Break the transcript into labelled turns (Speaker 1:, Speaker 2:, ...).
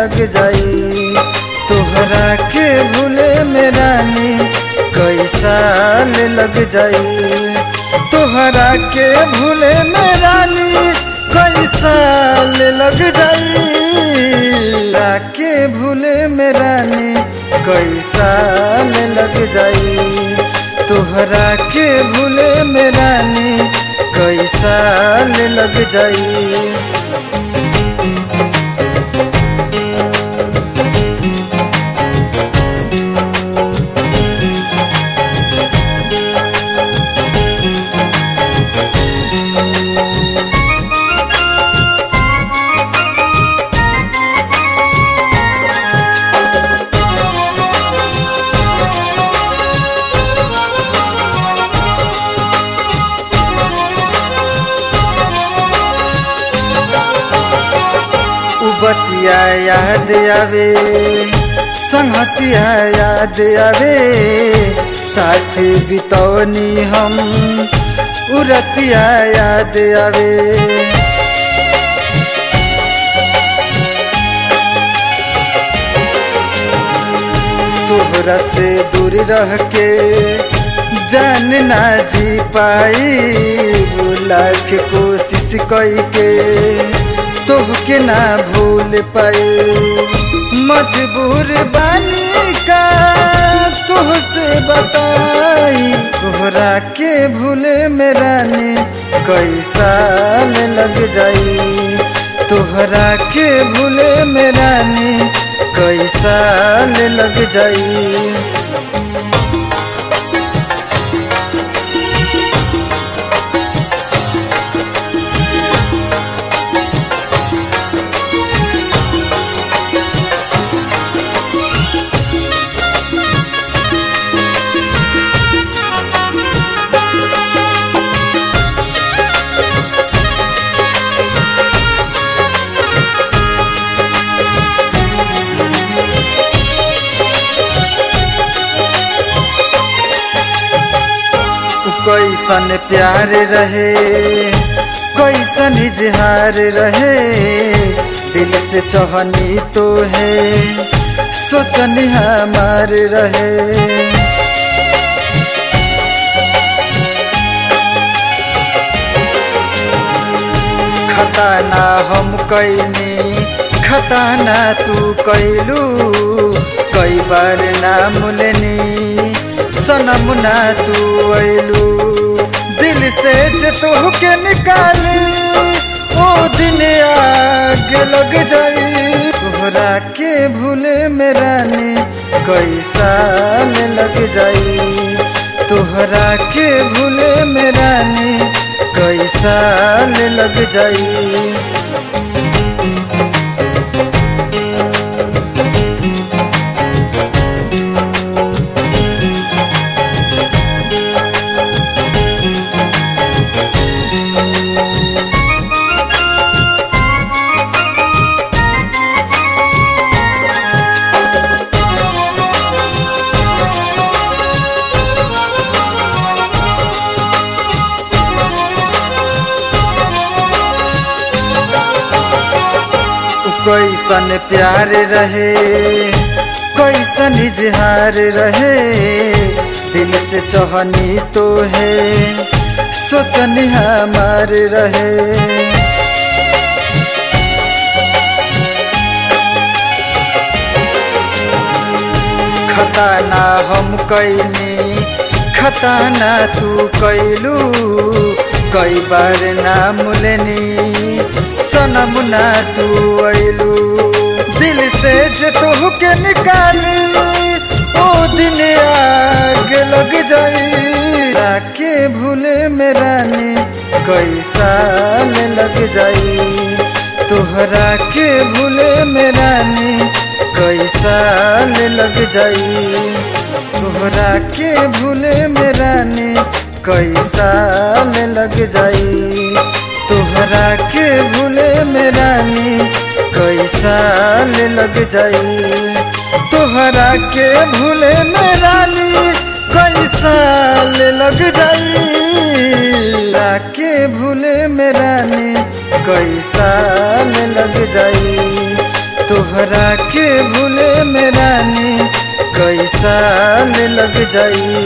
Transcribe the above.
Speaker 1: लग जाई। तोहरा के भूले में रानी कई साल लग जाई। तोहरा के भूले में रानी कई साल लग जाई। के भूले में रानी कई साल लग जाई। तोहरा के भूले में रानी कई साल लग जाई। बतिया याद आवे, संगतिया याद आवे, साथ बितौनी हम उरतिया याद आवे। तोहरा से दूर रह के जान ना जी पाई। लाख कोशिश कई के तोहके ना भूल पाए। मजबूर बानी का तुहसे बताई। तोहरा के भूले में रानी कई साल लग जाई। तोहरा के भूले में रानी कई साल लग जाई। कैसन प्यार रहे, कैसन इजहार रहे। दिल से चाहनी तो है, सोचनी हमार रहे। खता ना हम कैनी, खता ना तू कैलू। कई बार नाम लेनी, सनम ना तू ऐलू। दिल से जे तोहके निकाली, ओ दिन आग लग जाई। तोहरा के भूले में रानी कई साल लग जाई। तोहरा के भूले में रानी कई साल लग जाई। कैसन प्यार रहे, कैसन इजहार रहे। दिल से चाहनी तो है, सोचनी हमार रहे। खता ना हम कैनी, खता ना तू कैलू। कई बार नाम लेनी, सनम ना तू ऐलू। दिल से जे तोहके निकाली, ओ दिन आग लग जाई। के भूले में रानी कई साल लग जाई। तोहरा के भूले में रानी कई साल लग जाई। तोहरा के भूले में रानी कई साल लग जाई। तोहरा के भूले में रानी कई साल लग जाई। तोहरा के भूले में रानी कई साल लग जाई। के भूले में रानी कई साल लग जाई। तोहरा के भूले में रानी कई साल लग जाई।